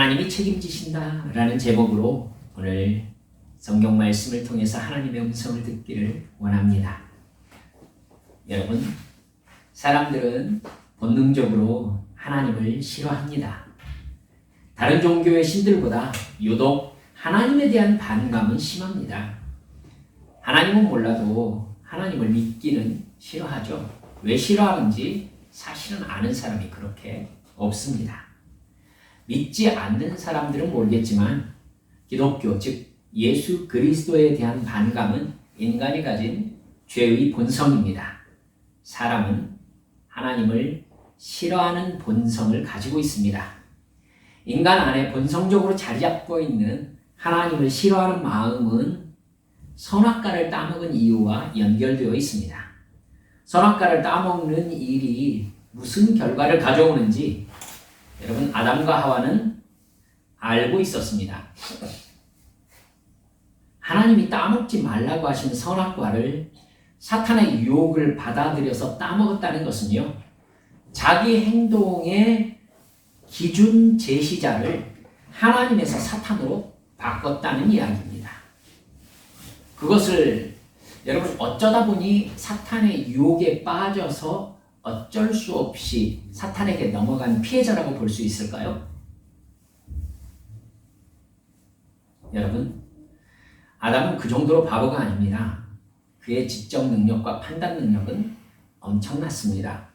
하나님이 책임지신다 라는 제목으로 오늘 성경 말씀을 통해서 하나님의 음성을 듣기를 원합니다. 여러분, 사람들은 본능적으로 하나님을 싫어합니다. 다른 종교의 신들보다 유독 하나님에 대한 반감은 심합니다. 하나님은 몰라도 하나님을 믿기는 싫어하죠. 왜 싫어하는지 사실은 아는 사람이 그렇게 없습니다. 믿지 않는 사람들은 모르겠지만 기독교, 즉 예수 그리스도에 대한 반감은 인간이 가진 죄의 본성입니다. 사람은 하나님을 싫어하는 본성을 가지고 있습니다. 인간 안에 본성적으로 자리 잡고 있는 하나님을 싫어하는 마음은 선악과를 따먹은 이유와 연결되어 있습니다. 선악과를 따먹는 일이 무슨 결과를 가져오는지 여러분, 아담과 하와는 알고 있었습니다. 하나님이 따먹지 말라고 하신 선악과를 사탄의 유혹을 받아들여서 따먹었다는 것은요, 자기 행동의 기준 제시자를 하나님에서 사탄으로 바꿨다는 이야기입니다. 그것을 여러분 어쩌다 보니 사탄의 유혹에 빠져서 어쩔 수 없이 사탄에게 넘어간 피해자라고 볼 수 있을까요? 여러분, 아담은 그 정도로 바보가 아닙니다. 그의 지적 능력과 판단 능력은 엄청났습니다.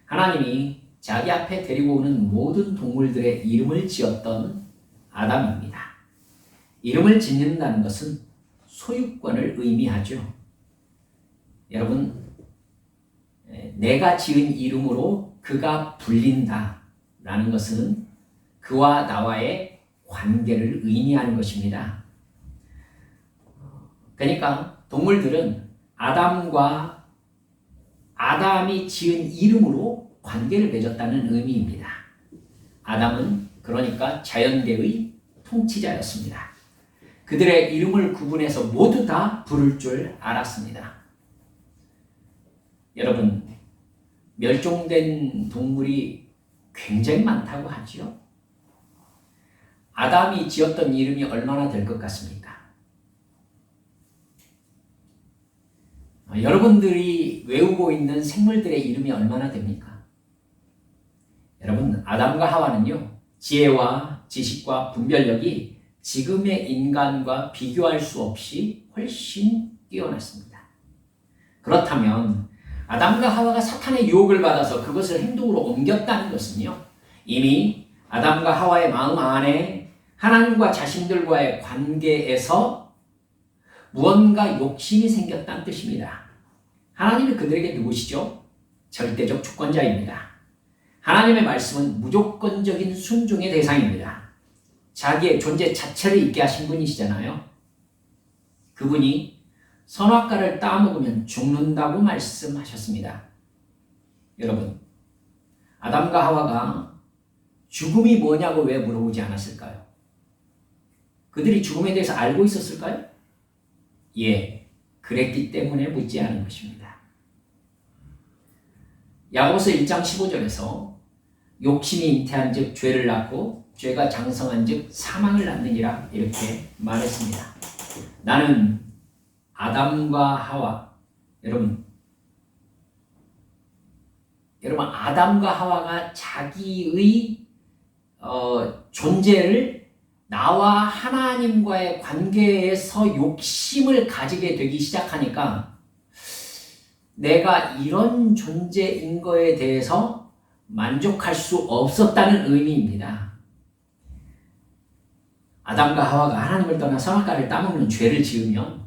하나님이 자기 앞에 데리고 오는 모든 동물들의 이름을 지었던 아담입니다. 이름을 짓는다는 것은 소유권을 의미하죠. 여러분, 내가 지은 이름으로 그가 불린다 라는 것은 그와 나와의 관계를 의미하는 것입니다. 그러니까 동물들은 아담과 아담이 지은 이름으로 관계를 맺었다는 의미입니다. 아담은 그러니까 자연계의 통치자였습니다. 그들의 이름을 구분해서 모두 다 부를 줄 알았습니다. 여러분, 멸종된 동물이 굉장히 많다고 하지요. 아담이 지었던 이름이 얼마나 될 것 같습니까? 여러분들이 외우고 있는 생물들의 이름이 얼마나 됩니까? 여러분, 아담과 하와는요, 지혜와 지식과 분별력이 지금의 인간과 비교할 수 없이 훨씬 뛰어났습니다. 그렇다면 아담과 하와가 사탄의 유혹을 받아서 그것을 행동으로 옮겼다는 것은요, 이미 아담과 하와의 마음 안에 하나님과 자신들과의 관계에서 무언가 욕심이 생겼다는 뜻입니다. 하나님이 그들에게 누구시죠? 절대적 주권자입니다. 하나님의 말씀은 무조건적인 순종의 대상입니다. 자기의 존재 자체를 있게 하신 분이시잖아요. 그분이 선악과를 따먹으면 죽는다고 말씀하셨습니다. 여러분, 아담과 하와가 죽음이 뭐냐고 왜 물어보지 않았을까요? 그들이 죽음에 대해서 알고 있었을까요? 예, 그랬기 때문에 묻지 않은 것입니다. 야고보서 1장 15절에서 욕심이 잉태한 즉 죄를 낳고 죄가 장성한 즉 사망을 낳느니라 이렇게 말했습니다. 나는 아담과 하와, 여러분 아담과 하와가 자기의 존재를 나와 하나님과의 관계에서 욕심을 가지게 되기 시작하니까 내가 이런 존재인 거에 대해서 만족할 수 없었다는 의미입니다. 아담과 하와가 하나님을 떠나 선악과를 따먹는 죄를 지으면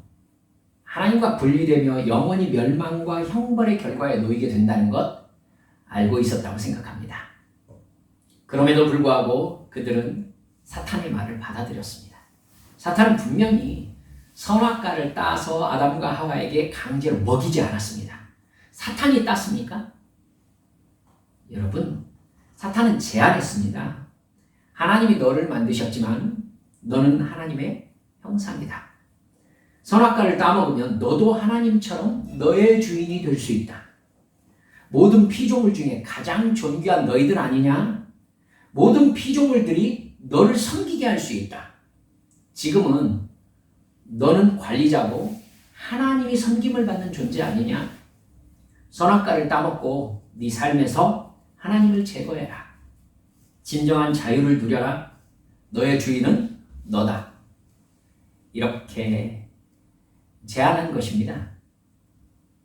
하나님과 분리되며 영원히 멸망과 형벌의 결과에 놓이게 된다는 것 알고 있었다고 생각합니다. 그럼에도 불구하고 그들은 사탄의 말을 받아들였습니다. 사탄은 분명히 선악과를 따서 아담과 하와에게 강제로 먹이지 않았습니다. 사탄이 땄습니까? 여러분, 사탄은 제안했습니다. 하나님이 너를 만드셨지만 너는 하나님의 형상이다. 선악과를 따먹으면 너도 하나님처럼 너의 주인이 될 수 있다. 모든 피조물 중에 가장 존귀한 너희들 아니냐? 모든 피조물들이 너를 섬기게 할 수 있다. 지금은 너는 관리자고 하나님이 섬김을 받는 존재 아니냐? 선악과를 따먹고 네 삶에서 하나님을 제거해라. 진정한 자유를 누려라. 너의 주인은 너다. 이렇게 제안한 것입니다.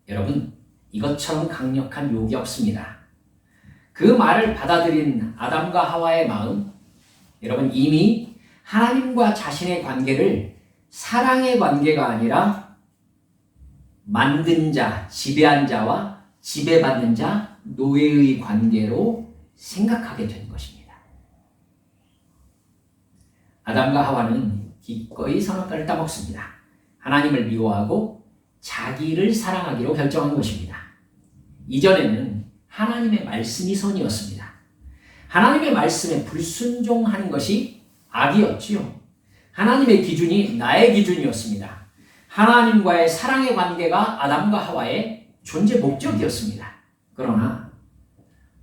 여러분, 이것처럼 강력한 욕이 없습니다. 그 말을 받아들인 아담과 하와의 마음, 여러분 이미 하나님과 자신의 관계를 사랑의 관계가 아니라 만든 자, 지배한 자와 지배받는 자, 노예의 관계로 생각하게 된 것입니다. 아담과 하와는 기꺼이 선악과를 따먹습니다. 하나님을 미워하고 자기를 사랑하기로 결정한 것입니다. 이전에는 하나님의 말씀이 선이었습니다. 하나님의 말씀에 불순종하는 것이 악이었지요. 하나님의 기준이 나의 기준이었습니다. 하나님과의 사랑의 관계가 아담과 하와의 존재 목적이었습니다. 그러나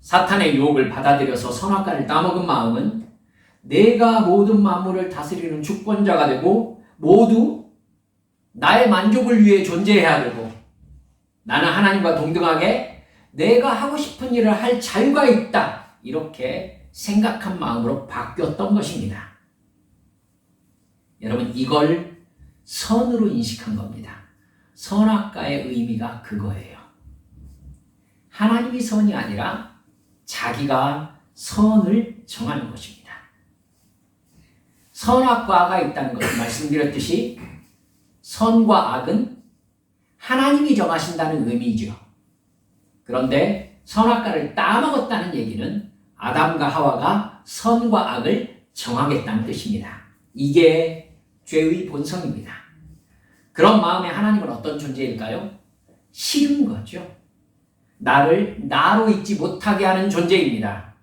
사탄의 유혹을 받아들여서 선악과를 따먹은 마음은 내가 모든 만물을 다스리는 주권자가 되고 모두 나의 만족을 위해 존재해야 되고 나는 하나님과 동등하게 내가 하고 싶은 일을 할 자유가 있다. 이렇게 생각한 마음으로 바뀌었던 것입니다. 여러분, 이걸 선으로 인식한 겁니다. 선악과의 의미가 그거예요. 하나님이 선이 아니라 자기가 선을 정하는 것입니다. 선악과가 있다는 것을 말씀드렸듯이 선과 악은 하나님이 정하신다는 의미죠. 그런데 선악과를 따먹었다는 얘기는 아담과 하와가 선과 악을 정하겠다는 뜻입니다. 이게 죄의 본성입니다. 그런 마음에 하나님은 어떤 존재일까요? 싫은 거죠. 나를 나로 있지 못하게 하는 존재입니다.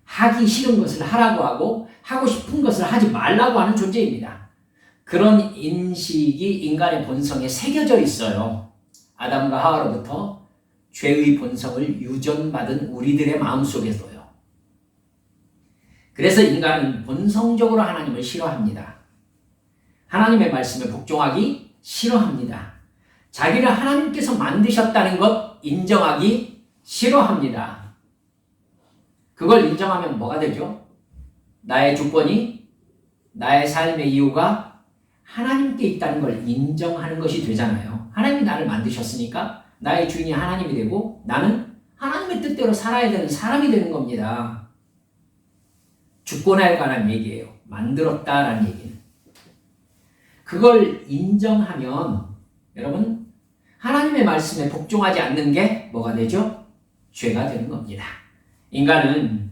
하기 싫은 것을 하라고 하고 하고 싶은 것을 하지 말라고 하는 존재입니다. 그런 인식이 인간의 본성에 새겨져 있어요. 아담과 하와로부터 죄의 본성을 유전받은 우리들의 마음속에도요. 그래서 인간은 본성적으로 하나님을 싫어합니다. 하나님의 말씀에 복종하기 싫어합니다. 자기를 하나님께서 만드셨다는 것 인정하기 싫어합니다. 그걸 인정하면 뭐가 되죠? 나의 주권이, 나의 삶의 이유가 하나님께 있다는 걸 인정하는 것이 되잖아요. 하나님이 나를 만드셨으니까 나의 주인이 하나님이 되고 나는 하나님의 뜻대로 살아야 되는 사람이 되는 겁니다. 주권에 관한 얘기예요. 만들었다라는 얘기는. 그걸 인정하면 여러분 하나님의 말씀에 복종하지 않는 게 뭐가 되죠? 죄가 되는 겁니다. 인간은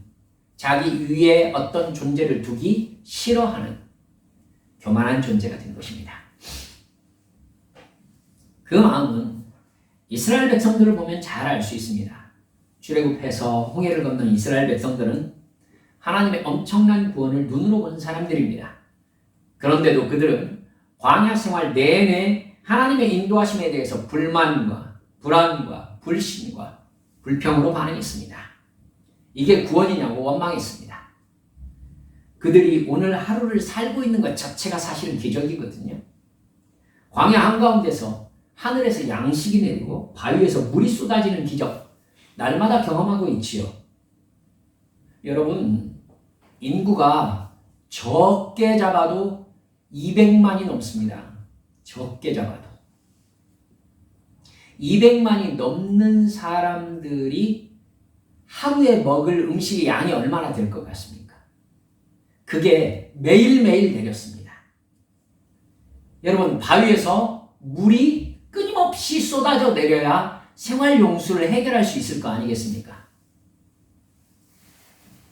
자기 위에 어떤 존재를 두기 싫어하는 교만한 존재가 된 것입니다. 그 마음은 이스라엘 백성들을 보면 잘 알 수 있습니다. 출애굽해서 홍해를 건넌 이스라엘 백성들은 하나님의 엄청난 구원을 눈으로 본 사람들입니다. 그런데도 그들은 광야 생활 내내 하나님의 인도하심에 대해서 불만과 불안과 불신과 불평으로 반응했습니다. 이게 구원이냐고 원망했습니다. 그들이 오늘 하루를 살고 있는 것 자체가 사실은 기적이거든요. 광야 한가운데서 하늘에서 양식이 내리고 바위에서 물이 쏟아지는 기적 날마다 경험하고 있지요. 여러분, 인구가 적게 잡아도 200만이 넘습니다. 적게 잡아도. 200만이 넘는 사람들이 하루에 먹을 음식의 양이 얼마나 될 것 같습니까? 그게 매일매일 내렸습니다. 여러분, 바위에서 물이 끊임없이 쏟아져 내려야 생활 용수를 해결할 수 있을 거 아니겠습니까?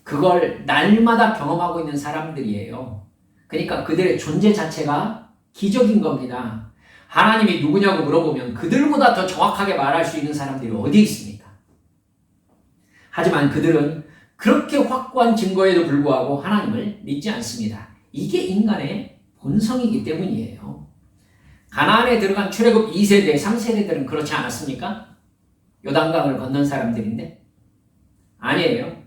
그걸 날마다 경험하고 있는 사람들이에요. 그러니까 그들의 존재 자체가 기적인 겁니다. 하나님이 누구냐고 물어보면 그들보다 더 정확하게 말할 수 있는 사람들이 어디 있습니까? 하지만 그들은 그렇게 확고한 증거에도 불구하고 하나님을 믿지 않습니다. 이게 인간의 본성이기 때문이에요. 가나안에 들어간 출애굽 2세대, 3세대들은 그렇지 않았습니까? 요단강을 건넌 사람들인데? 아니에요.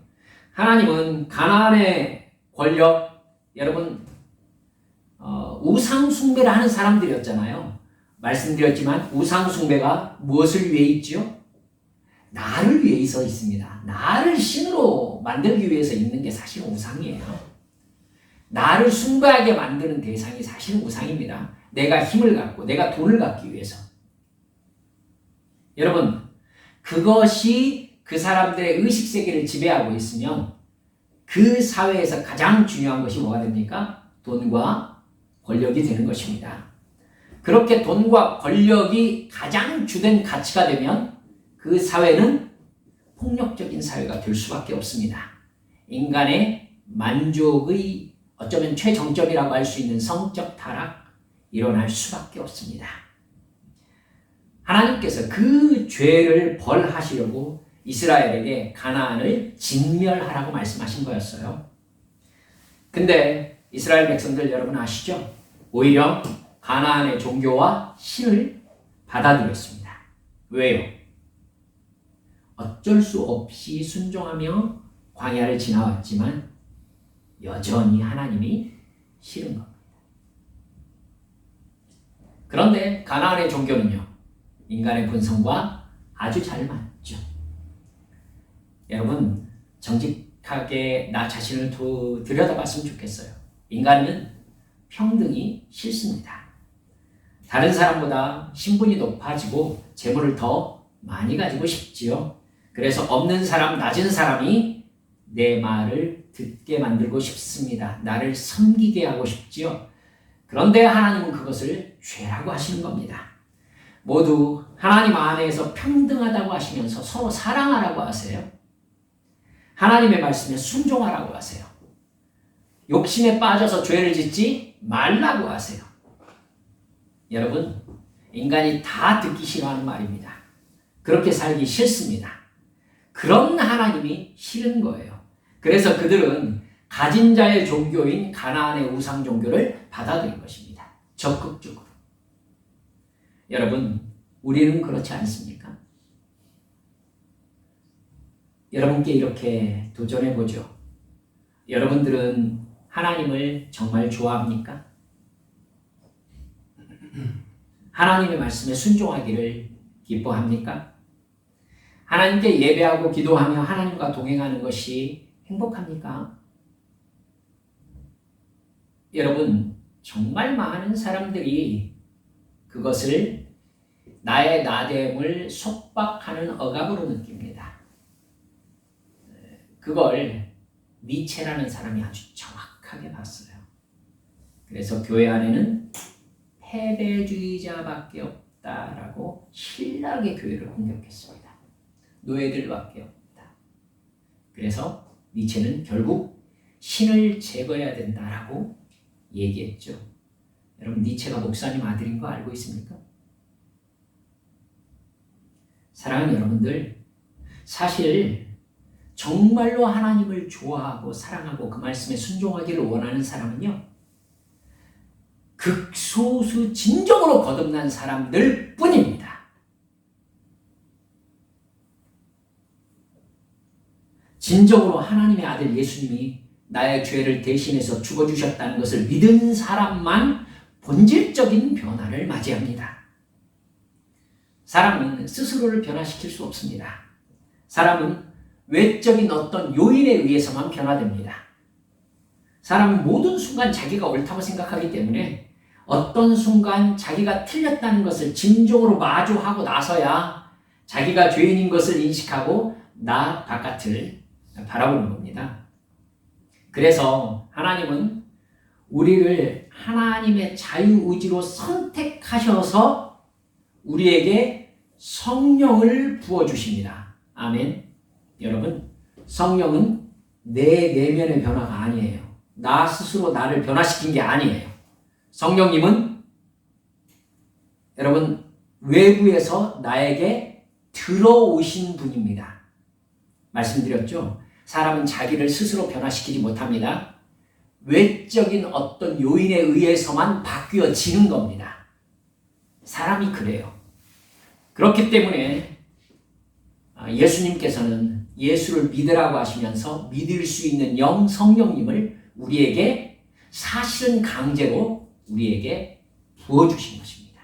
하나님은 가나안에 권력, 여러분 우상 숭배를 하는 사람들이었잖아요. 말씀드렸지만 우상 숭배가 무엇을 위해 있죠? 나를 위해서 있습니다. 나를 신으로 만들기 위해서 있는 게 사실 우상이에요. 나를 숭배하게 만드는 대상이 사실 우상입니다. 내가 힘을 갖고 내가 돈을 갖기 위해서. 여러분, 그것이 그 사람들의 의식세계를 지배하고 있으면 그 사회에서 가장 중요한 것이 뭐가 됩니까? 돈과 권력이 되는 것입니다. 그렇게 돈과 권력이 가장 주된 가치가 되면 그 사회는 폭력적인 사회가 될 수밖에 없습니다. 인간의 만족의 어쩌면 최정점이라고 할 수 있는 성적 타락 일어날 수밖에 없습니다. 하나님께서 그 죄를 벌하시려고 이스라엘에게 가나안을 진멸하라고 말씀하신 거였어요. 근데 이스라엘 백성들 여러분 아시죠? 오히려 가나안의 종교와 신을 받아들였습니다. 왜요? 어쩔 수 없이 순종하며 광야를 지나왔지만 여전히 하나님이 싫은 겁니다. 그런데 가나안의 종교는요, 인간의 본성과 아주 잘 맞죠. 여러분, 정직하게 나 자신을 들여다봤으면 좋겠어요. 인간은 평등이 싫습니다. 다른 사람보다 신분이 높아지고 재물을 더 많이 가지고 싶지요. 그래서 없는 사람, 낮은 사람이 내 말을 듣게 만들고 싶습니다. 나를 섬기게 하고 싶지요. 그런데 하나님은 그것을 죄라고 하시는 겁니다. 모두 하나님 안에서 평등하다고 하시면서 서로 사랑하라고 하세요. 하나님의 말씀에 순종하라고 하세요. 욕심에 빠져서 죄를 짓지 말라고 하세요. 여러분, 인간이 다 듣기 싫어하는 말입니다. 그렇게 살기 싫습니다. 그런 하나님이 싫은 거예요. 그래서 그들은 가진 자의 종교인 가나안의 우상 종교를 받아들인 것입니다. 적극적으로. 여러분, 우리는 그렇지 않습니까? 여러분께 이렇게 도전해보죠. 여러분들은 하나님을 정말 좋아합니까? 하나님의 말씀에 순종하기를 기뻐합니까? 하나님께 예배하고 기도하며 하나님과 동행하는 것이 행복합니까? 여러분, 정말 많은 사람들이 그것을 나의 나됨을 속박하는 억압으로 느낍니다. 그걸 니체라는 사람이 아주 정확하게 봤어요. 그래서 교회 안에는 패배주의자밖에 없다라고 신랄하게 교회를 공격했습니다. 노예들밖에 없다. 그래서 니체는 결국 신을 제거해야 된다라고 얘기했죠. 여러분, 니체가 목사님 아들인 거 알고 있습니까? 사랑하는 여러분들, 사실 정말로 하나님을 좋아하고 사랑하고 그 말씀에 순종하기를 원하는 사람은요, 극소수 진정으로 거듭난 사람들 뿐입니다. 진정으로 하나님의 아들 예수님이 나의 죄를 대신해서 죽어주셨다는 것을 믿은 사람만 본질적인 변화를 맞이합니다. 사람은 스스로를 변화시킬 수 없습니다. 사람은 외적인 어떤 요인에 의해서만 변화됩니다. 사람은 모든 순간 자기가 옳다고 생각하기 때문에 어떤 순간 자기가 틀렸다는 것을 진정으로 마주하고 나서야 자기가 죄인인 것을 인식하고 나 바깥을 바라보는 겁니다. 그래서 하나님은 우리를 하나님의 자유의지로 선택하셔서 우리에게 성령을 부어주십니다. 아멘. 여러분, 성령은 내 내면의 변화가 아니에요. 나 스스로 나를 변화시킨 게 아니에요. 성령님은 여러분 외부에서 나에게 들어오신 분입니다. 말씀드렸죠? 사람은 자기를 스스로 변화시키지 못합니다. 외적인 어떤 요인에 의해서만 바뀌어지는 겁니다. 사람이 그래요. 그렇기 때문에 예수님께서는 예수를 믿으라고 하시면서 믿을 수 있는 영 성령님을 우리에게 사실은 강제로 우리에게 부어주신 것입니다.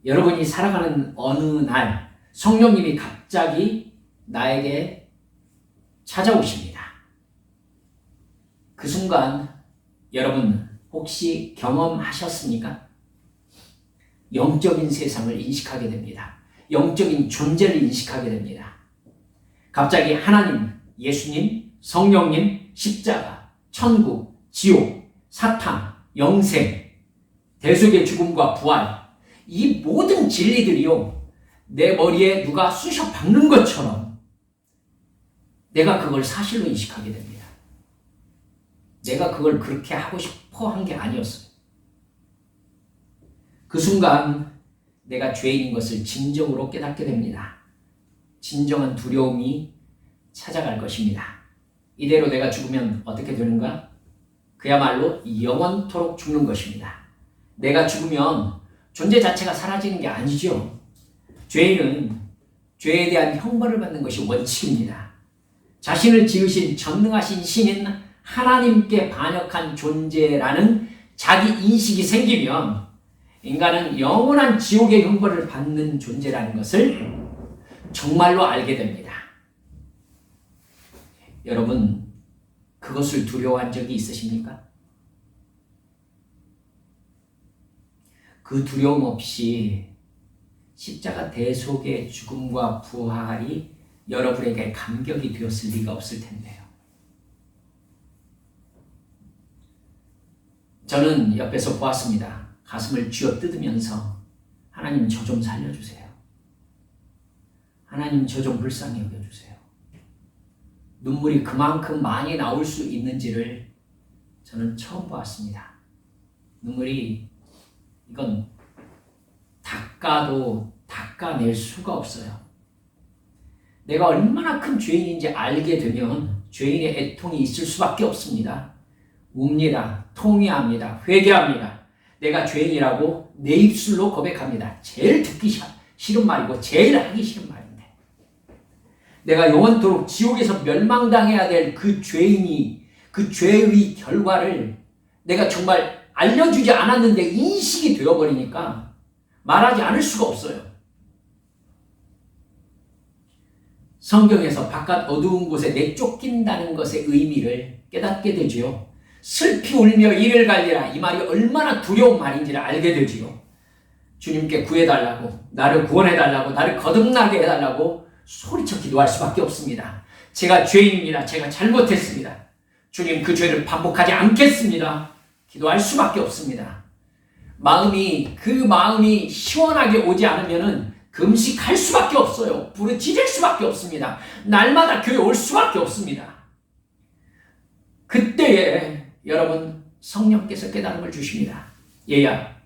여러분이 살아가는 어느 날 성령님이 갑자기 나에게 찾아오십니다. 그 순간 여러분 혹시 경험하셨습니까? 영적인 세상을 인식하게 됩니다. 영적인 존재를 인식하게 됩니다. 갑자기 하나님, 예수님, 성령님, 십자가, 천국, 지옥, 사탄, 영생, 대속의 죽음과 부활, 이 모든 진리들이요, 내 머리에 누가 쑤셔 박는 것처럼 내가 그걸 사실로 인식하게 됩니다. 내가 그걸 그렇게 하고 싶어 한 게 아니었어요. 그 순간 내가 죄인인 것을 진정으로 깨닫게 됩니다. 진정한 두려움이 찾아갈 것입니다. 이대로 내가 죽으면 어떻게 되는가? 그야말로 영원토록 죽는 것입니다. 내가 죽으면 존재 자체가 사라지는 게 아니죠. 죄인은 죄에 대한 형벌을 받는 것이 원칙입니다. 자신을 지으신 전능하신 신인 하나님께 반역한 존재라는 자기 인식이 생기면 인간은 영원한 지옥의 형벌을 받는 존재라는 것을 정말로 알게 됩니다. 여러분, 그것을 두려워한 적이 있으십니까? 그 두려움 없이 십자가 대속의 죽음과 부활이 여러분에게 감격이 되었을 리가 없을 텐데요. 저는 옆에서 보았습니다. 가슴을 쥐어뜯으면서 하나님 저 좀 살려주세요. 하나님 저 좀 불쌍히 여겨주세요. 눈물이 그만큼 많이 나올 수 있는지를 저는 처음 보았습니다. 눈물이 이건 닦아도 닦아낼 수가 없어요. 내가 얼마나 큰 죄인인지 알게 되면 죄인의 애통이 있을 수밖에 없습니다. 웁니다. 통회합니다. 회개합니다. 내가 죄인이라고 내 입술로 고백합니다. 제일 듣기 싫은 말이고 제일 하기 싫은 말인데 내가 영원토록 지옥에서 멸망당해야 될 그 죄인이 그 죄의 결과를 내가 정말 알려주지 않았는데 인식이 되어버리니까 말하지 않을 수가 없어요. 성경에서 바깥 어두운 곳에 내쫓긴다는 것의 의미를 깨닫게 되지요. 슬피 울며 이를 갈리라, 이 말이 얼마나 두려운 말인지를 알게 되지요. 주님께 구해달라고, 나를 구원해달라고, 나를 거듭나게 해달라고 소리쳐 기도할 수밖에 없습니다. 제가 죄인입니다. 제가 잘못했습니다. 주님, 그 죄를 반복하지 않겠습니다. 기도할 수밖에 없습니다. 그 마음이 시원하게 오지 않으면은 금식할 수밖에 없어요. 부르짖을 수밖에 없습니다. 날마다 교회 올 수밖에 없습니다. 그때에 여러분 성령께서 깨달음을 주십니다. 얘야,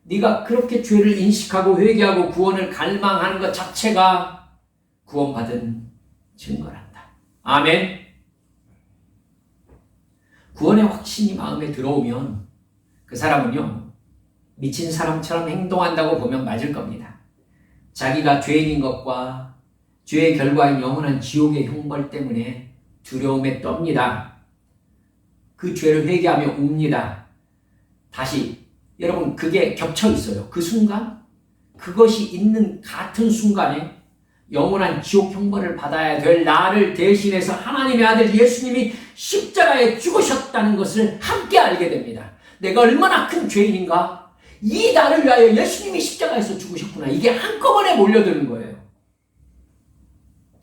네가 그렇게 죄를 인식하고 회개하고 구원을 갈망하는 것 자체가 구원받은 증거란다. 아멘. 구원의 확신이 마음에 들어오면 그 사람은요, 미친 사람처럼 행동한다고 보면 맞을 겁니다. 자기가 죄인인 것과 죄의 결과인 영원한 지옥의 형벌 때문에 두려움에 떱니다. 그 죄를 회개하며 웁니다. 다시 여러분, 그게 겹쳐 있어요. 그 순간, 그것이 있는 같은 순간에 영원한 지옥 형벌을 받아야 될 나를 대신해서 하나님의 아들 예수님이 십자가에 죽으셨다는 것을 함께 알게 됩니다. 내가 얼마나 큰 죄인인가? 이 나를 위하여 예수님이 십자가에서 죽으셨구나. 이게 한꺼번에 몰려드는 거예요.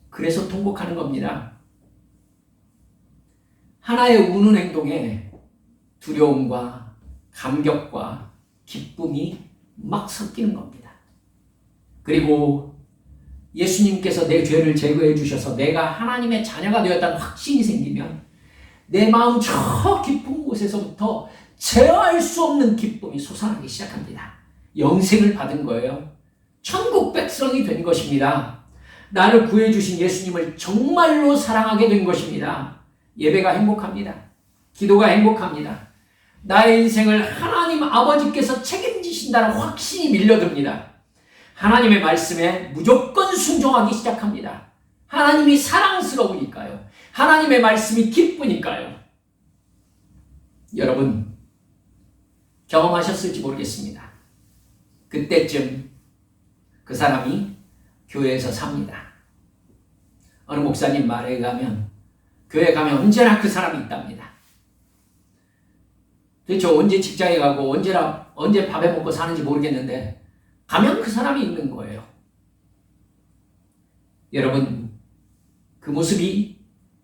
그래서 통곡하는 겁니다. 하나의 우는 행동에 두려움과 감격과 기쁨이 막 섞이는 겁니다. 그리고 예수님께서 내 죄를 제거해 주셔서 내가 하나님의 자녀가 되었다는 확신이 생기면 내 마음 저 깊은 곳에서부터 제어할 수 없는 기쁨이 솟아나기 시작합니다. 영생을 받은 거예요. 천국 백성이 된 것입니다. 나를 구해주신 예수님을 정말로 사랑하게 된 것입니다. 예배가 행복합니다. 기도가 행복합니다. 나의 인생을 하나님 아버지께서 책임지신다는 확신이 밀려듭니다. 하나님의 말씀에 무조건 순종하기 시작합니다. 하나님이 사랑스러우니까요. 하나님의 말씀이 기쁘니까요. 여러분 경험하셨을지 모르겠습니다. 그때쯤 그 사람이 교회에서 삽니다. 어느 목사님 말에 가면 교회 가면 언제나 그 사람이 있답니다. 도대체 언제 직장에 가고 언제 밥에 먹고 사는지 모르겠는데 가면 그 사람이 있는 거예요. 여러분 그 모습이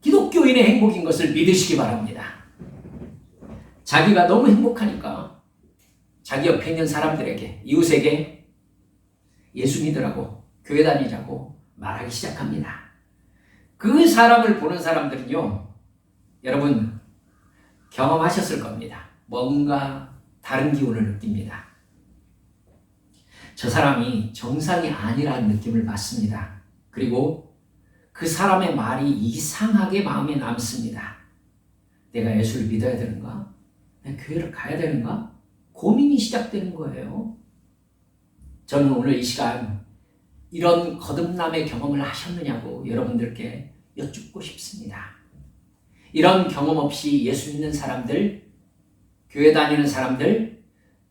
기독교인의 행복인 것을 믿으시기 바랍니다. 자기가 너무 행복하니까 자기 옆에 있는 사람들에게, 이웃에게 예수 믿으라고, 교회 다니자고 말하기 시작합니다. 그 사람을 보는 사람들은요, 여러분 경험하셨을 겁니다. 뭔가 다른 기운을 느낍니다. 저 사람이 정상이 아니라는 느낌을 받습니다. 그리고 그 사람의 말이 이상하게 마음에 남습니다. 내가 예수를 믿어야 되는가? 내가 교회를 가야 되는가? 고민이 시작되는 거예요. 저는 오늘 이 시간 이런 거듭남의 경험을 하셨느냐고 여러분들께 여쭙고 싶습니다. 이런 경험 없이 예수 믿는 사람들, 교회 다니는 사람들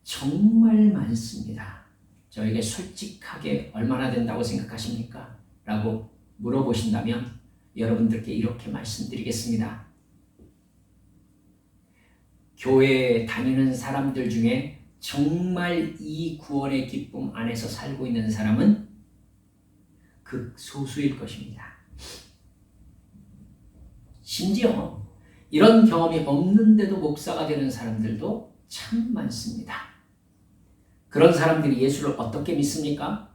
정말 많습니다. 저에게 솔직하게 얼마나 된다고 생각하십니까? 라고 물어보신다면 여러분들께 이렇게 말씀드리겠습니다. 교회에 다니는 사람들 중에 정말 이 구원의 기쁨 안에서 살고 있는 사람은 극소수일 것입니다. 심지어 이런 경험이 없는데도 목사가 되는 사람들도 참 많습니다. 그런 사람들이 예수를 어떻게 믿습니까?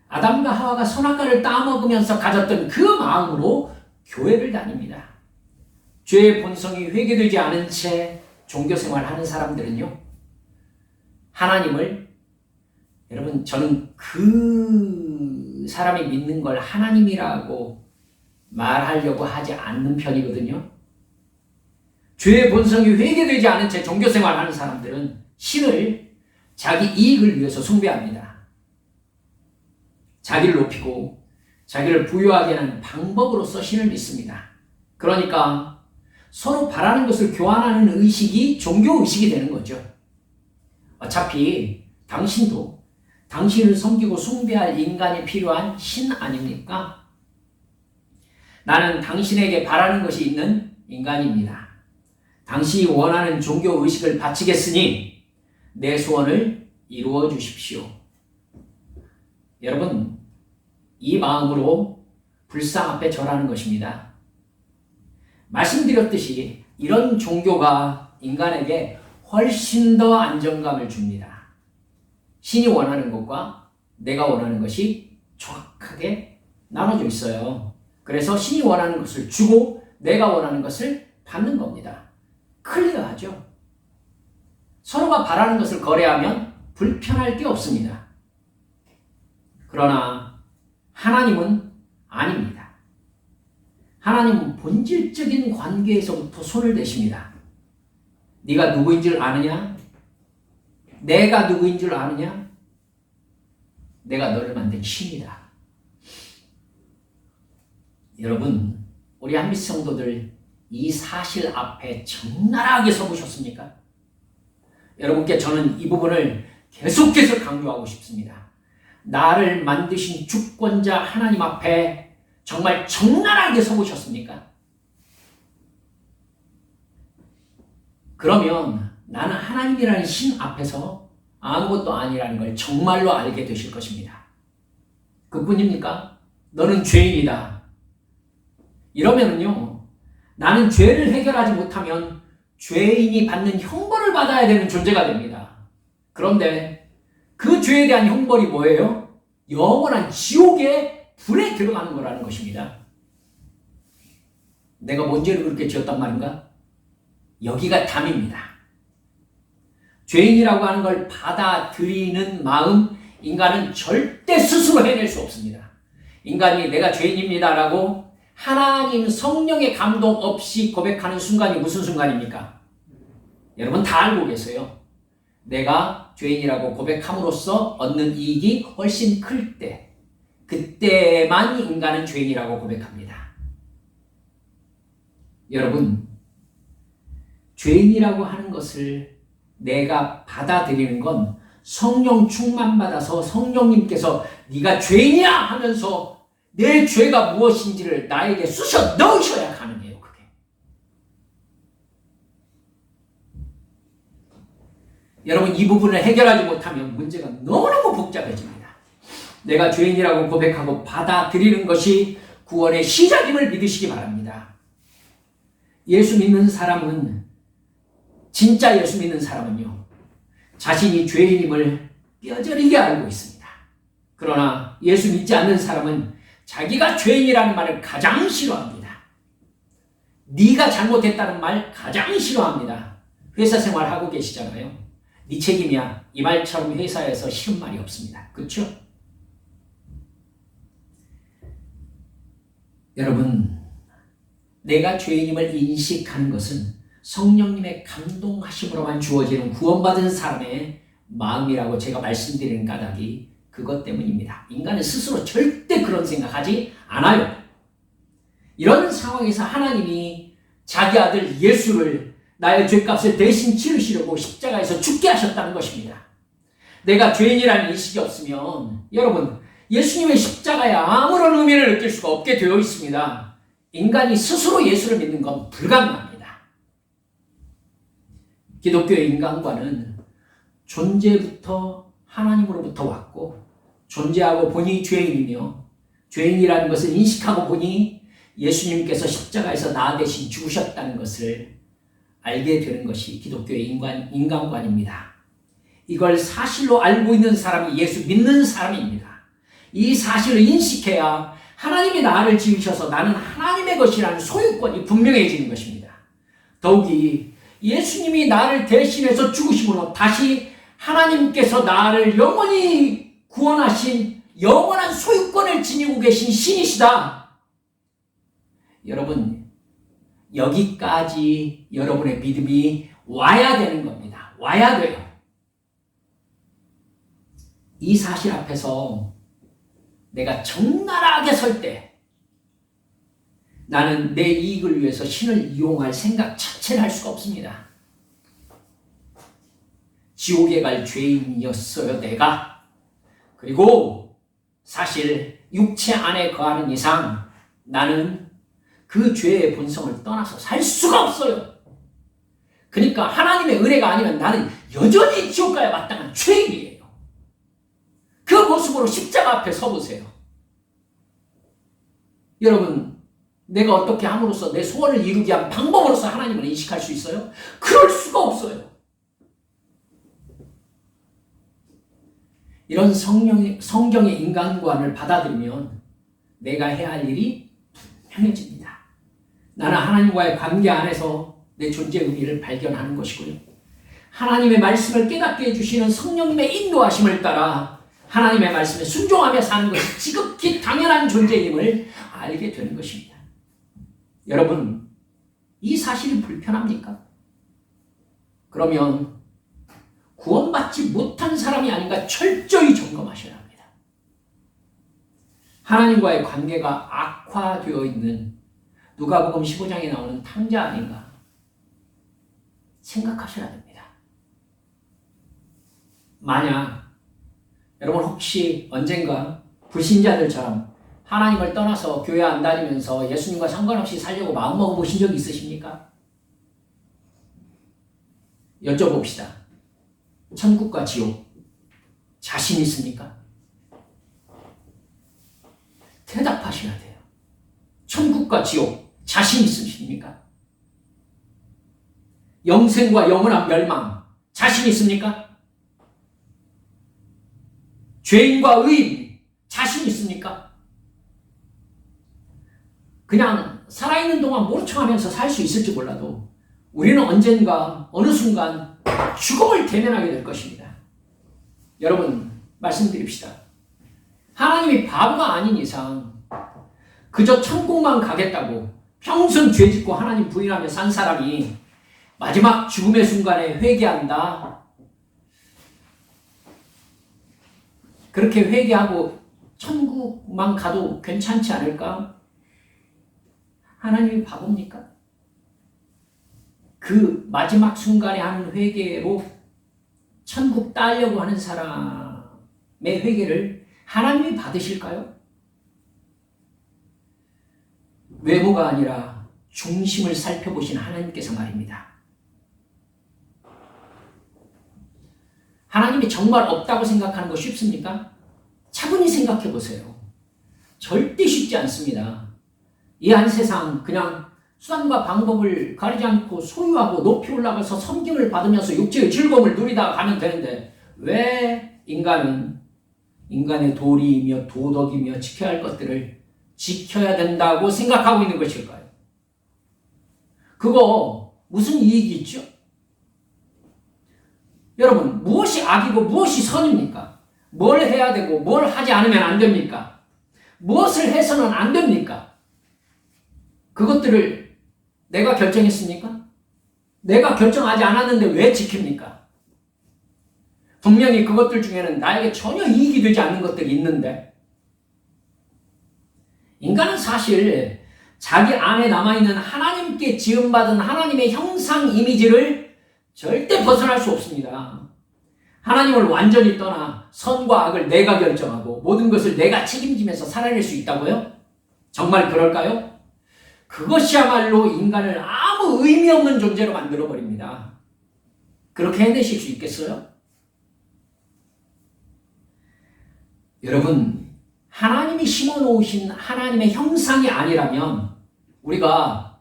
아담과 하와가 선악과를 따먹으면서 가졌던 그 마음으로 교회를 다닙니다. 죄의 본성이 회개되지 않은 채 종교생활하는 사람들은요, 하나님을, 여러분 저는 그 사람이 믿는 걸 하나님이라고 말하려고 하지 않는 편이거든요. 죄의 본성이 회개되지 않은 채 종교생활하는 사람들은 신을 자기 이익을 위해서 숭배합니다. 자기를 높이고 자기를 부유하게 하는 방법으로서 신을 믿습니다. 그러니까 서로 바라는 것을 교환하는 의식이 종교의식이 되는 거죠. 어차피 당신도 당신을 섬기고 숭배할 인간이 필요한 신 아닙니까? 나는 당신에게 바라는 것이 있는 인간입니다. 당신이 원하는 종교의식을 바치겠으니 내 소원을 이루어 주십시오. 여러분, 이 마음으로 불상 앞에 절하는 것입니다. 말씀드렸듯이 이런 종교가 인간에게 훨씬 더 안정감을 줍니다. 신이 원하는 것과 내가 원하는 것이 정확하게 나눠져 있어요. 그래서 신이 원하는 것을 주고 내가 원하는 것을 받는 겁니다. 클리어하죠? 서로가 바라는 것을 거래하면 불편할 게 없습니다. 그러나 하나님은 아닙니다. 하나님은 본질적인 관계에서부터 손을 대십니다. 네가 누구인 줄 아느냐? 내가 누구인 줄 아느냐? 내가 너를 만든 신이다. 여러분, 우리 한빛 성도들 이 사실 앞에 적나라하게 서보셨습니까? 여러분께 저는 이 부분을 계속해서 강조하고 싶습니다. 나를 만드신 주권자 하나님 앞에 정말 적나라하게 서보셨습니까? 그러면 나는 하나님이라는 신 앞에서 아무것도 아니라는 걸 정말로 알게 되실 것입니다. 그뿐입니까? 너는 죄인이다. 이러면은요, 나는 죄를 해결하지 못하면 죄인이 받는 형벌을 받아야 되는 존재가 됩니다. 그런데 그 죄에 대한 형벌이 뭐예요? 영원한 지옥의 불에 들어가는 거라는 것입니다. 내가 뭔 죄를 그렇게 지었단 말인가? 여기가 담입니다. 죄인이라고 하는 걸 받아들이는 마음, 인간은 절대 스스로 해낼 수 없습니다. 인간이 내가 죄인입니다라고 하나님 성령의 감동 없이 고백하는 순간이 무슨 순간입니까? 여러분 다 알고 계세요. 내가 죄인이라고 고백함으로써 얻는 이익이 훨씬 클 때, 그때만 인간은 죄인이라고 고백합니다. 여러분, 죄인이라고 하는 것을 내가 받아들이는 건 성령 충만받아서 성령님께서 네가 죄인이야 하면서 내 죄가 무엇인지를 나에게 쑤셔 넣으셔야 가능해요. 그게. 여러분, 이 부분을 해결하지 못하면 문제가 너무너무 복잡해집니다. 내가 죄인이라고 고백하고 받아들이는 것이 구원의 시작임을 믿으시기 바랍니다. 예수 믿는 사람은, 진짜 예수 믿는 사람은요, 자신이 죄인임을 뼈저리게 알고 있습니다. 그러나 예수 믿지 않는 사람은 자기가 죄인이라는 말을 가장 싫어합니다. 네가 잘못했다는 말 가장 싫어합니다. 회사 생활하고 계시잖아요. 네 책임이야. 이 말처럼 회사에서 싫은 말이 없습니다. 그렇죠? 여러분, 내가 죄인임을 인식하는 것은 성령님의 감동하심으로만 주어지는 구원받은 사람의 마음이라고 제가 말씀드리는 까닭이 그것 때문입니다. 인간은 스스로 절대 그런 생각하지 않아요. 이런 상황에서 하나님이 자기 아들 예수를 나의 죄값을 대신 치르시려고 십자가에서 죽게 하셨다는 것입니다. 내가 죄인이라는 인식이 없으면 여러분, 예수님의 십자가에 아무런 의미를 느낄 수가 없게 되어 있습니다. 인간이 스스로 예수를 믿는 건 불가능합니다. 기독교의 인간관은 존재부터 하나님으로부터 왔고, 존재하고 보니 죄인이며, 죄인이라는 것을 인식하고 보니 예수님께서 십자가에서 나 대신 죽으셨다는 것을 알게 되는 것이 기독교의 인간관입니다. 이걸 사실로 알고 있는 사람이 예수 믿는 사람입니다. 이 사실을 인식해야 하나님이 나를 지으셔서 나는 하나님의 것이라는 소유권이 분명해지는 것입니다. 더욱이 예수님이 나를 대신해서 죽으심으로 다시 하나님께서 나를 영원히 구원하신 영원한 소유권을 지니고 계신 신이시다. 여러분, 여기까지 여러분의 믿음이 와야 되는 겁니다. 와야 돼요. 이 사실 앞에서 내가 적나라하게 설 때 나는 내 이익을 위해서 신을 이용할 생각 자체를 할 수가 없습니다. 지옥에 갈 죄인이었어요, 내가. 그리고 사실 육체 안에 거하는 이상 나는 그 죄의 본성을 떠나서 살 수가 없어요. 그러니까 하나님의 은혜가 아니면 나는 여전히 지옥 가야 마땅한 죄인이에요. 그 모습으로 십자가 앞에 서보세요. 여러분, 내가 어떻게 함으로써 내 소원을 이루기 위한 방법으로서 하나님을 인식할 수 있어요? 그럴 수가 없어요. 이런 성경의 인간관을 받아들이면 내가 해야 할 일이 분명해집니다. 나는 하나님과의 관계 안에서 내 존재 의미를 발견하는 것이고요. 하나님의 말씀을 깨닫게 해주시는 성령님의 인도하심을 따라 하나님의 말씀에 순종하며 사는 것이 지극히 당연한 존재임을 알게 되는 것입니다. 여러분, 이 사실이 불편합니까? 그러면 구원받지 못한 사람이 아닌가 철저히 점검하셔야 합니다. 하나님과의 관계가 악화되어 있는 누가복음 15장에 나오는 탕자 아닌가 생각하셔야 됩니다. 만약 여러분 혹시 언젠가 불신자들처럼 하나님을 떠나서 교회 안 다니면서 예수님과 상관없이 살려고 마음먹어 보신 적이 있으십니까? 여쭤봅시다. 천국과 지옥 자신 있습니까? 대답하셔야 돼요. 천국과 지옥 자신 있으십니까? 영생과 영원한 멸망 자신 있습니까? 죄인과 의인 자신 있습니까? 그냥 살아있는 동안 모른 척하면서 살 수 있을지 몰라도 우리는 언젠가 어느 순간 죽음을 대면하게 될 것입니다. 여러분, 말씀드립시다. 하나님이 바보가 아닌 이상 그저 천국만 가겠다고 평생 죄짓고 하나님 부인하며 산 사람이 마지막 죽음의 순간에 회개한다. 그렇게 회개하고 천국만 가도 괜찮지 않을까? 하나님이 바보입니까? 그 마지막 순간에 하는 회개로 천국 따려고 하는 사람의 회개를 하나님이 받으실까요? 외모가 아니라 중심을 살펴보신 하나님께서 말입니다. 하나님이 정말 없다고 생각하는 거 쉽습니까? 차분히 생각해 보세요. 절대 쉽지 않습니다. 이 한 세상 그냥 수단과 방법을 가리지 않고 소유하고 높이 올라가서 섬김을 받으면서 육체의 즐거움을 누리다가 가면 되는데 왜 인간은 인간의 도리이며 도덕이며 지켜야 할 것들을 지켜야 된다고 생각하고 있는 것일까요? 그거 무슨 이익이 있죠? 여러분, 무엇이 악이고 무엇이 선입니까? 뭘 해야 되고 뭘 하지 않으면 안 됩니까? 무엇을 해서는 안 됩니까? 그것들을 내가 결정했습니까? 내가 결정하지 않았는데 왜 지킵니까? 분명히 그것들 중에는 나에게 전혀 이익이 되지 않는 것들이 있는데 인간은 사실 자기 안에 남아있는 하나님께 지음받은 하나님의 형상 이미지를 절대 벗어날 수 없습니다. 하나님을 완전히 떠나 선과 악을 내가 결정하고 모든 것을 내가 책임지면서 살아낼 수 있다고요? 정말 그럴까요? 그것이야말로 인간을 아무 의미 없는 존재로 만들어버립니다. 그렇게 해내실 수 있겠어요? 여러분, 하나님이 심어놓으신 하나님의 형상이 아니라면 우리가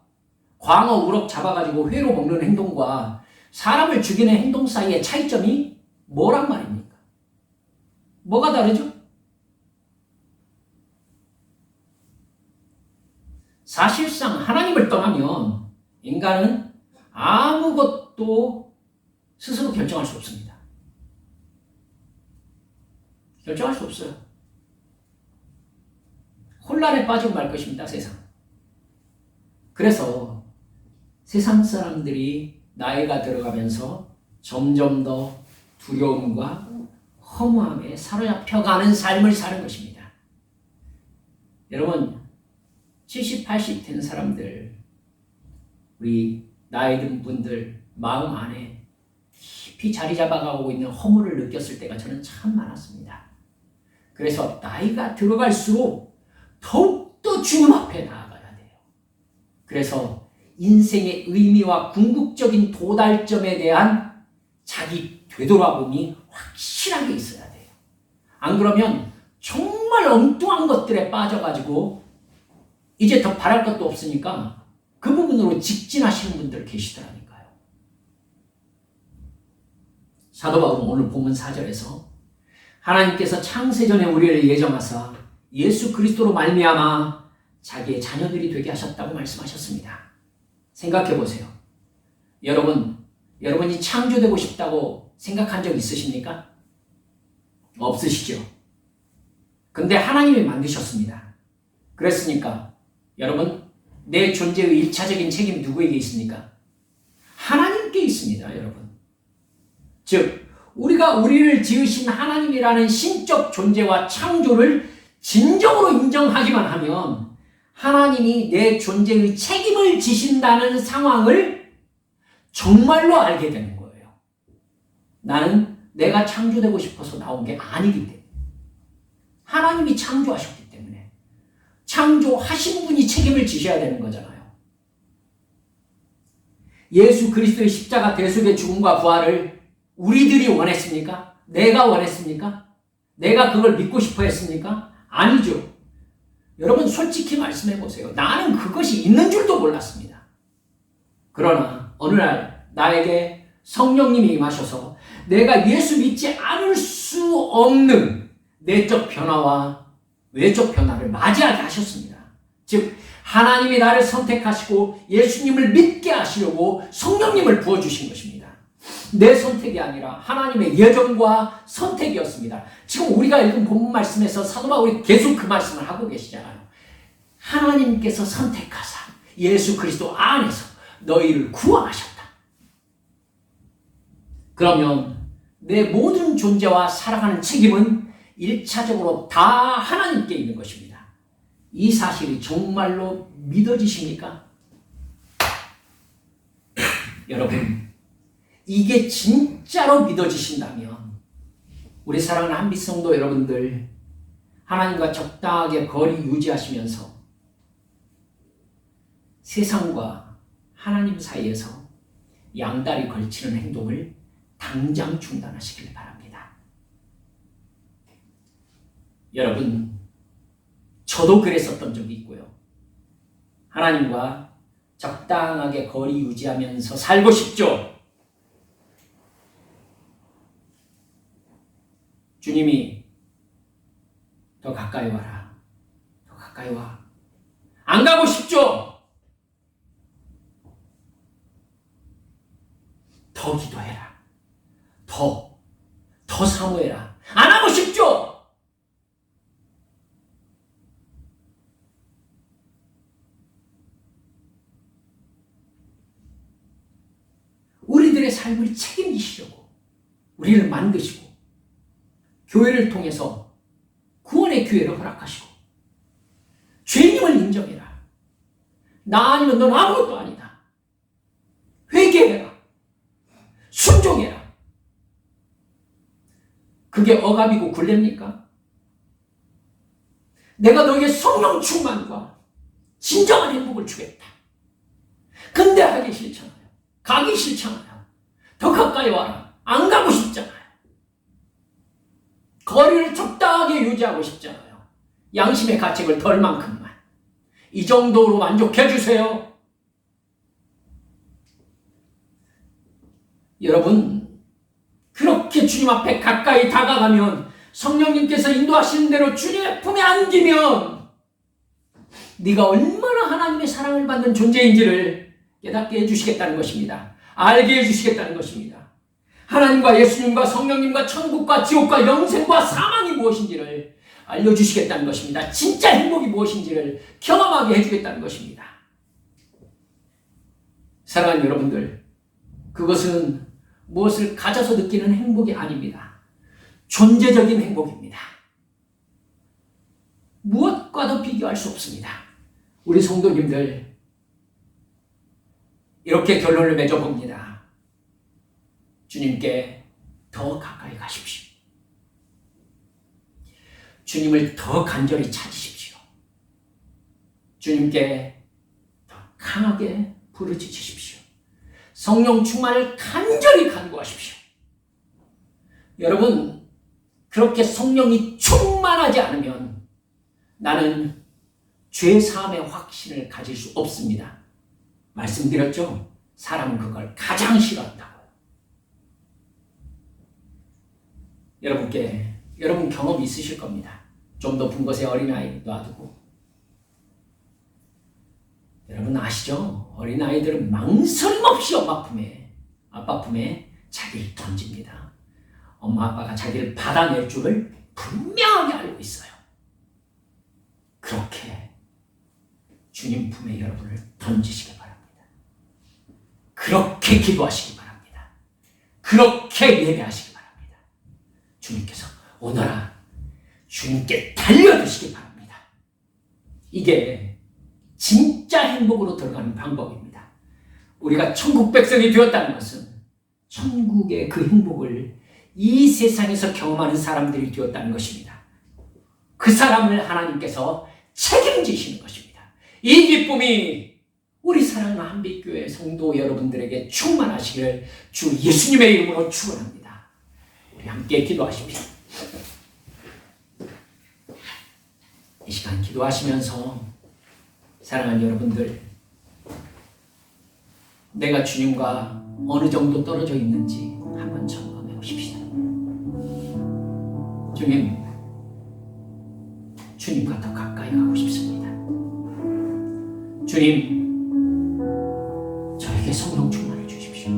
광어, 우럭 잡아가지고 회로 먹는 행동과 사람을 죽이는 행동 사이의 차이점이 뭐란 말입니까? 뭐가 다르죠? 사실상 하나님을 떠나면 인간은 아무것도 스스로 결정할 수 없습니다. 결정할 수 없어요. 혼란에 빠지고 말 것입니다, 세상. 그래서 세상 사람들이 나이가 들어가면서 점점 더 두려움과 허무함에 사로잡혀가는 삶을 사는 것입니다. 여러분, 70, 80 된 사람들, 우리 나이 든 분들 마음 안에 깊이 자리 잡아가고 있는 허물을 느꼈을 때가 저는 참 많았습니다. 그래서 나이가 들어갈수록 더욱더 주님 앞에 나아가야 돼요. 그래서 인생의 의미와 궁극적인 도달점에 대한 자기 되돌아봄이 확실하게 있어야 돼요. 안 그러면 정말 엉뚱한 것들에 빠져가지고 이제 더 바랄 것도 없으니까 그 부분으로 직진하시는 분들 계시더라니까요. 사도 바울은 오늘 본문 4절에서 하나님께서 창세전에 우리를 예정하사 예수 그리스도로 말미암아 자기의 자녀들이 되게 하셨다고 말씀하셨습니다. 생각해 보세요. 여러분이 창조되고 싶다고 생각한 적 있으십니까? 없으시죠? 근데 하나님이 만드셨습니다. 그랬으니까 여러분, 내 존재의 1차적인 책임 누구에게 있습니까? 하나님께 있습니다, 여러분. 즉, 우리가 우리를 지으신 하나님이라는 신적 존재와 창조를 진정으로 인정하기만 하면 하나님이 내 존재의 책임을 지신다는 상황을 정말로 알게 되는 거예요. 나는 내가 창조되고 싶어서 나온 게 아니기 때문에. 하나님이 창조하셨기 때문에. 창조하신 분이 책임을 지셔야 되는 거잖아요. 예수 그리스도의 십자가 대속의 죽음과 부활을 우리들이 원했습니까? 내가 원했습니까? 내가 그걸 믿고 싶어 했습니까? 아니죠. 여러분 솔직히 말씀해 보세요. 나는 그것이 있는 줄도 몰랐습니다. 그러나 어느 날 나에게 성령님이 임하셔서 내가 예수 믿지 않을 수 없는 내적 변화와 외적 변화를 맞이하게 하셨습니다. 즉 하나님이 나를 선택하시고 예수님을 믿게 하시려고 성령님을 부어주신 것입니다. 내 선택이 아니라 하나님의 예정과 선택이었습니다. 지금 우리가 읽은 본문 말씀에서 사도 바울이 계속 그 말씀을 하고 계시잖아요. 하나님께서 선택하사 예수 그리스도 안에서 너희를 구원하셨다. 그러면 내 모든 존재와 살아가는 책임은 1차적으로 다 하나님께 있는 것입니다. 이 사실이 정말로 믿어지십니까? 여러분, 이게 진짜로 믿어지신다면 우리 사랑하는 한빛성도 여러분들, 하나님과 적당하게 거리 유지하시면서 세상과 하나님 사이에서 양다리 걸치는 행동을 당장 중단하시길 바랍니다. 여러분, 저도 그랬었던 적이 있고요. 하나님과 적당하게 거리 유지하면서 살고 싶죠. 주님이 더 가까이 와라. 더 가까이 와. 안 가고 싶죠? 더 기도해라. 더 사모해라. 안 하고 싶죠? 우리들의 삶을 책임지시려고 우리를 만드시고 교회를 통해서 구원의 기회를 허락하시고 죄인임을 인정해라. 나 아니면 넌 아무것도 아니다. 회개해라. 순종해라. 그게 억압이고 굴레입니까? 내가 너에게 성령 충만과 진정한 행복을 주겠다. 근데 하기 싫잖아요. 가기 싫잖아요. 더 가까이 와라. 안 가고 싶잖아요. 거리를 적당하게 유지하고 싶잖아요. 양심의 가책을 덜 만큼만. 이 정도로 만족해 주세요. 여러분, 그렇게 주님 앞에 가까이 다가가면, 성령님께서 인도하시는 대로 주님의 품에 안기면 네가 얼마나 하나님의 사랑을 받는 존재인지를 깨닫게 해주시겠다는 것입니다. 알게 해주시겠다는 것입니다. 하나님과 예수님과 성령님과 천국과 지옥과 영생과 사망이 무엇인지를 알려주시겠다는 것입니다. 진짜 행복이 무엇인지를 경험하게 해주겠다는 것입니다. 사랑하는 여러분들, 그것은 무엇을 가져서 느끼는 행복이 아닙니다. 존재적인 행복입니다. 무엇과도 비교할 수 없습니다. 우리 성도님들, 이렇게 결론을 맺어봅니다. 주님께 더 가까이 가십시오. 주님을 더 간절히 찾으십시오. 주님께 더 강하게 부르짖으십시오. 성령 충만을 간절히 간구하십시오. 여러분, 그렇게 성령이 충만하지 않으면 나는 죄 사함의 확신을 가질 수 없습니다. 말씀드렸죠? 사람은 그걸 가장 싫어한다고요. 여러분 경험이 있으실 겁니다. 좀 더 분 곳에 어린아이 놔두고. 여러분 아시죠? 어린아이들은 망설임 없이 아빠 품에 자기를 던집니다. 엄마 아빠가 자기를 받아낼 줄을 분명하게 알고 있어요. 그렇게 주님 품에 여러분을 던지시기 바랍니다. 그렇게 기도하시기 바랍니다. 그렇게 예배하시기 바랍니다. 주님께서 오너라 주님께 달려드시기 바랍니다. 이게 진짜 행복으로 들어가는 방법입니다. 우리가 천국 백성이 되었다는 것은 천국의 그 행복을 이 세상에서 경험하는 사람들이 되었다는 것입니다. 그 사람을 하나님께서 책임지시는 것입니다. 이 기쁨이 우리 사랑하는 한빛교회 성도 여러분들에게 충만하시기를 주 예수님의 이름으로 축원합니다. 우리 함께 기도하십시오. 이 시간 기도하시면서 사랑하는 여러분들, 내가 주님과 어느 정도 떨어져 있는지 한번 점검해 보십시다. 주님과 더 가까이 가고 싶습니다. 주님, 저에게 성령 충만을 주십시오.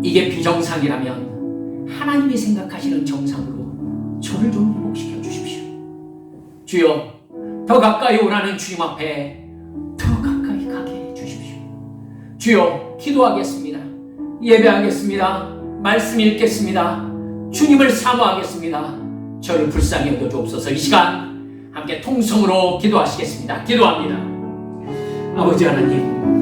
이게 비정상이라면 하나님이 생각하시는 정상으로 저를 좀 회복시켜 주십시오. 주여, 더 가까이 오라는 주님 앞에 더 가까이 가게 해 주십시오. 주여, 기도하겠습니다. 예배하겠습니다. 말씀 읽겠습니다. 주님을 사모하겠습니다. 저를 불쌍히 여겨 주옵소서. 이 시간 함께 통성으로 기도하시겠습니다. 기도합니다. 아버지 하나님,